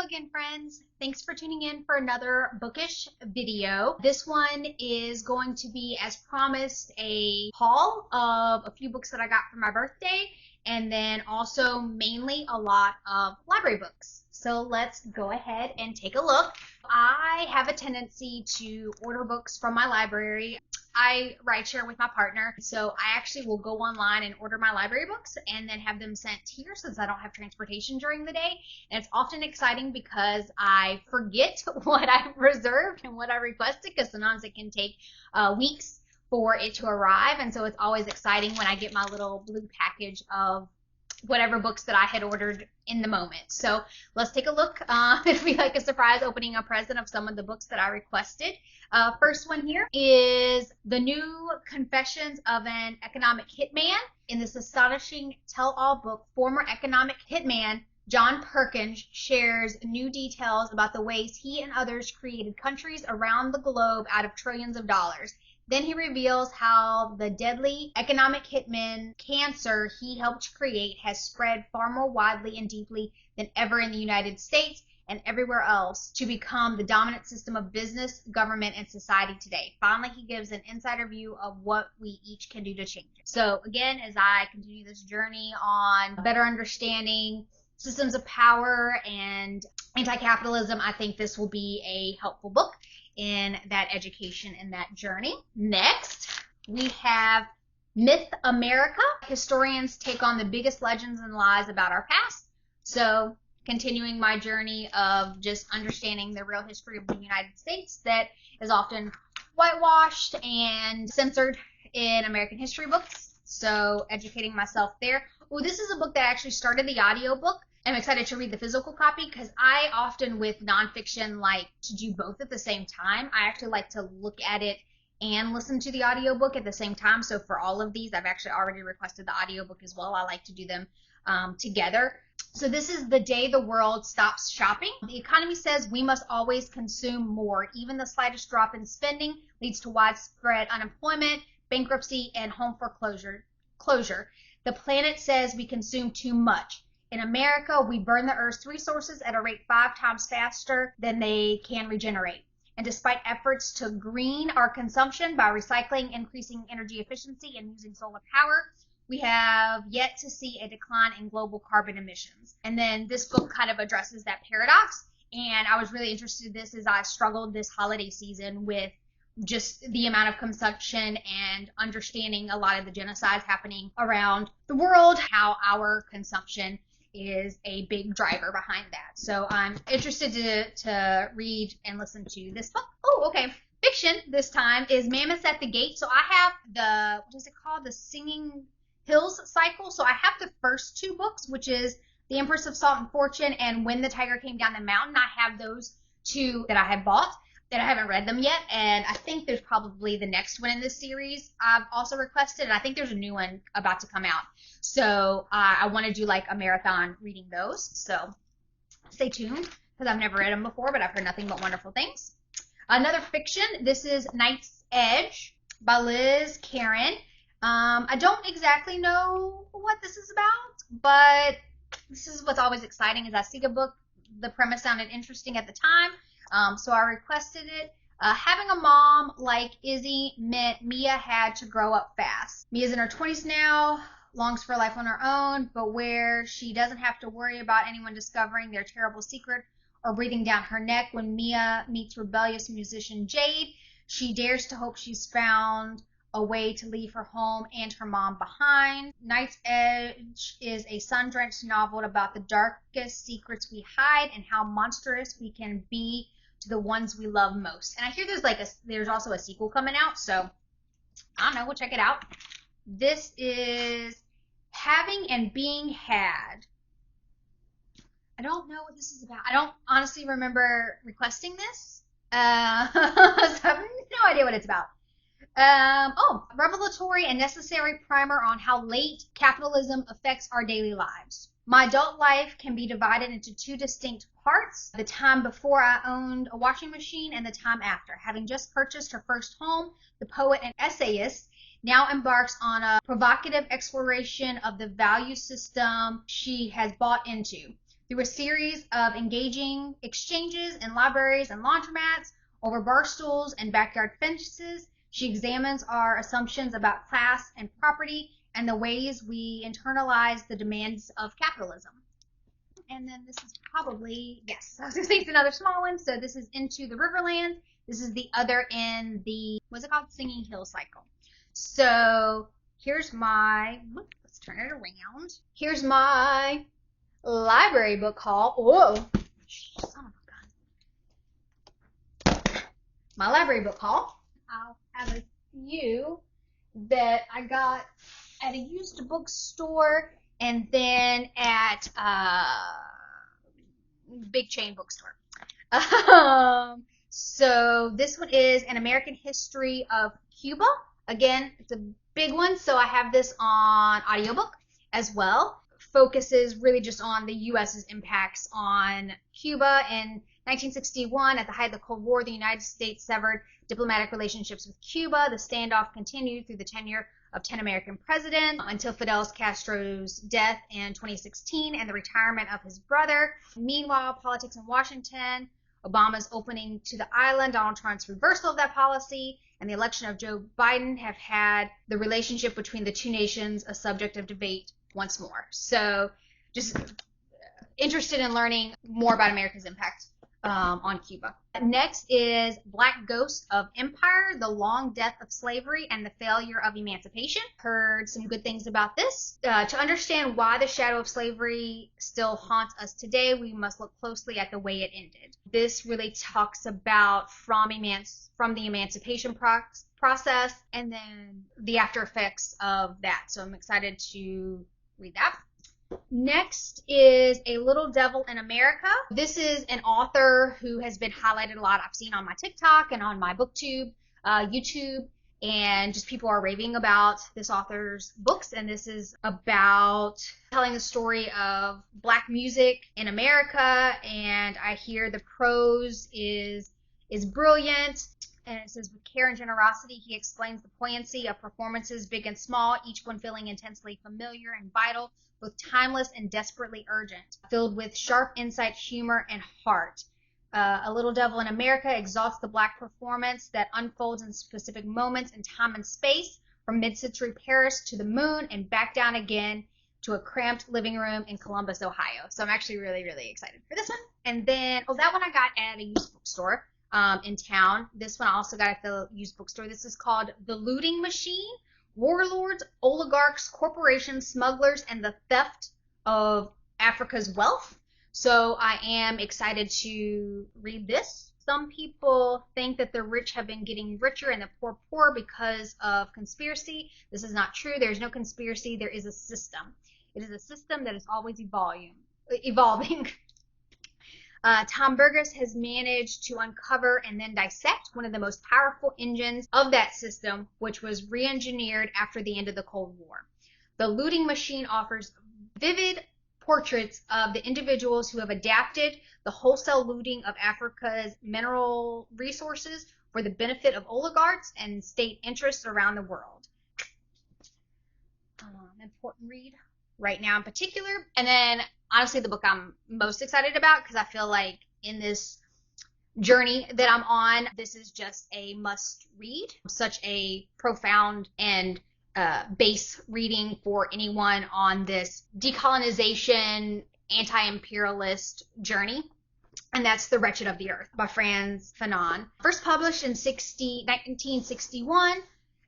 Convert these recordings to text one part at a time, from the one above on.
again, friends. Thanks for tuning in for another bookish video. This one is going to be, as promised, a haul of a few books that I got for my birthday, and then also mainly a lot of library books. So let's go ahead and take a look. I have a tendency to order books from my library. I rideshare with my partner, so I actually will go online and order my library books and then have them sent here since I don't have transportation during the day. And it's often exciting because I forget what I reserved and what I requested, because sometimes it can take weeks for it to arrive, and so it's always exciting when I get my little blue package of whatever books that I had ordered in the moment. So let's take a look. It'll be like a surprise opening a present of some of the books that I requested. First one here is The New Confessions of an Economic Hitman. In this astonishing tell-all book, former economic hitman John Perkins shares new details about the ways he and others created countries around the globe out of trillions of dollars. Then he reveals how the deadly economic hitman cancer he helped create has spread far more widely and deeply than ever in the United States and everywhere else to become the dominant system of business, government, and society today. Finally, he gives an insider view of what we each can do to change it. So again, as I continue this journey on better understanding systems of power and anti-capitalism, I think this will be a helpful book in that education and that journey. Next, we have Myth America. Historians take on the biggest legends and lies about our past. So continuing my journey of just understanding the real history of the United States that is often whitewashed and censored in American history books. So educating myself there. Oh, this is a book that actually started the audiobook. I'm excited to read the physical copy because I often with nonfiction like to do both at the same time. I actually like to look at it and listen to the audiobook at the same time. So for all of these, I've actually already requested the audiobook as well. I like to do them together. So this is The Day the World Stops Shopping. The economy says we must always consume more. Even the slightest drop in spending leads to widespread unemployment, bankruptcy, and home foreclosure. The planet says we consume too much. In America, we burn the Earth's resources at a rate 5 times faster than they can regenerate. And despite efforts to green our consumption by recycling, increasing energy efficiency, and using solar power, we have yet to see a decline in global carbon emissions. And then this book kind of addresses that paradox. And I was really interested in this as I struggled this holiday season with just the amount of consumption and understanding a lot of the genocides happening around the world, how our consumption is a big driver behind that. So I'm interested to read and listen to this book. Oh, okay. Fiction this time is Mammoths at the Gate. So I have the, what is it called? The Singing Hills cycle. So I have the first 2 books, which is The Empress of Salt and Fortune and When the Tiger Came Down the Mountain. I have those 2 that I had bought that I haven't read them yet, and I think there's probably the next one in this series I've also requested, and I think there's a new one about to come out. So I want to do like a marathon reading those, so stay tuned, because I've never read them before, but I've heard nothing but wonderful things. Another fiction, this is Knight's Edge by Liz Karen. I don't exactly know what this is about, but this is what's always exciting, is I see the book, the premise sounded interesting at the time, so I requested it. Having a mom like Izzy meant Mia had to grow up fast. Mia's in her 20s now, longs for a life on her own, but where she doesn't have to worry about anyone discovering their terrible secret or breathing down her neck. When Mia meets rebellious musician Jade, she dares to hope she's found a way to leave her home and her mom behind. Knight's Edge is a sun-drenched novel about the darkest secrets we hide and how monstrous we can be to the ones we love most. And I hear there's also a sequel coming out, so I don't know, we'll check it out. This is Having and Being Had. I don't know what this is about. I don't honestly remember requesting this, so I have no idea what it's about. Revelatory and necessary primer on how late capitalism affects our daily lives. My adult life can be divided into 2 distinct parts: the time before I owned a washing machine and the time after. Having just purchased her first home, the poet and essayist now embarks on a provocative exploration of the value system she has bought into. Through a series of engaging exchanges in libraries and laundromats, over bar stools and backyard fences, she examines our assumptions about class and property and the ways we internalize the demands of capitalism. And then this is probably, yes, I was going to say it's another small one. So this is Into the Riverland. This is the other in the, what's it called? Singing Hill cycle. So here's my, let's turn it around. Here's my library book haul. Whoa, son of a gun. My library book haul. I'll have a few that I got at a used bookstore and then at big chain bookstore. So this one is An American History of Cuba. Again, it's a big one, so I have this on audiobook as well. Focuses really just on the U.S.'s impacts on Cuba. In 1961, at the height of the Cold War, the United States severed diplomatic relationships with Cuba. The standoff continued through the tenure of 10 American presidents until Fidel Castro's death in 2016 and the retirement of his brother. Meanwhile, politics in Washington, Obama's opening to the island, Donald Trump's reversal of that policy, and the election of Joe Biden have had the relationship between the two nations a subject of debate once more. So just interested in learning more about America's impact on Cuba. Next is Black Ghost of Empire, The Long Death of Slavery and the Failure of Emancipation. Heard some good things about this. To understand why the shadow of slavery still haunts us today, we must look closely at the way it ended. This really talks about from the emancipation process and then the after effects of that. So I'm excited to read that. Next is A Little Devil in America. This is an author who has been highlighted a lot. I've seen on my TikTok and on my booktube, YouTube, and just people are raving about this author's books. And this is about telling the story of Black music in America. And I hear the prose is brilliant. And it says, with care and generosity, he explains the poignancy of performances, big and small, each one feeling intensely familiar and vital, both timeless and desperately urgent, filled with sharp insight, humor, and heart. A Little Devil in America exalts the Black performance that unfolds in specific moments in time and space, from mid-century Paris to the moon and back down again to a cramped living room in Columbus, Ohio. So I'm actually really, really excited for this one. And then, that one I got at a used bookstore in town. This one I also got at the used bookstore. This is called The Looting Machine: Warlords, Oligarchs, Corporations, Smugglers, and the Theft of Africa's Wealth. So I am excited to read this. Some people think that the rich have been getting richer and the poor poor because of conspiracy. This is not true. There's no conspiracy. There is a system. It is a system that is always evolving. Tom Burgess has managed to uncover and then dissect one of the most powerful engines of that system, which was re-engineered after the end of the Cold War. The Looting Machine offers vivid portraits of the individuals who have adapted the wholesale looting of Africa's mineral resources for the benefit of oligarchs and state interests around the world. Important read right now in particular. And then honestly, the book I'm most excited about, because I feel like in this journey that I'm on, this is just a must read. Such a profound and base reading for anyone on this decolonization, anti-imperialist journey. And that's The Wretched of the Earth by Frantz Fanon. First published in 1961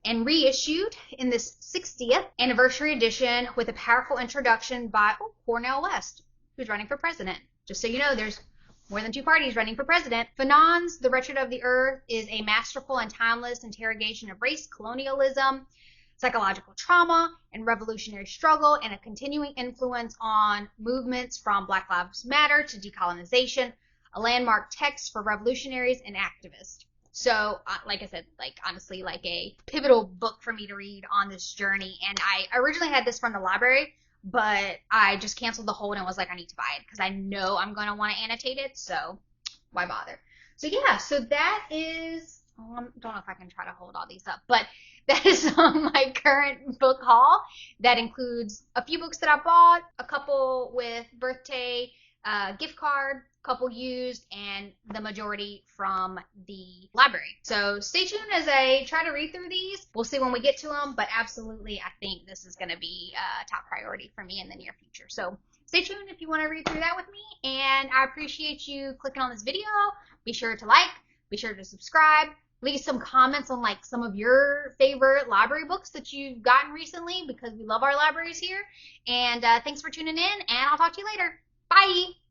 and reissued in this 60th anniversary edition with a powerful introduction by Cornel West, who's running for president. Just so you know, there's more than two parties running for president. Fanon's The Wretched of the Earth is a masterful and timeless interrogation of race, colonialism, psychological trauma, and revolutionary struggle, and a continuing influence on movements from Black Lives Matter to decolonization, a landmark text for revolutionaries and activists. So, like I said, honestly, a pivotal book for me to read on this journey. And I originally had this from the library, but I just canceled the hold and was like, I need to buy it because I know I'm going to want to annotate it. So why bother? So yeah, so that is, I don't know if I can try to hold all these up, but that is my current book haul. That includes a few books that I bought, a couple with birthday gift card, couple used, and the majority from the library. So stay tuned as I try to read through these. We'll see when we get to them, but absolutely I think this is going to be a top priority for me in the near future. So stay tuned if you want to read through that with me, and I appreciate you clicking on this video. Be sure to like, be sure to subscribe, leave some comments on like some of your favorite library books that you've gotten recently, because we love our libraries here. And thanks for tuning in, and I'll talk to you later. Bye!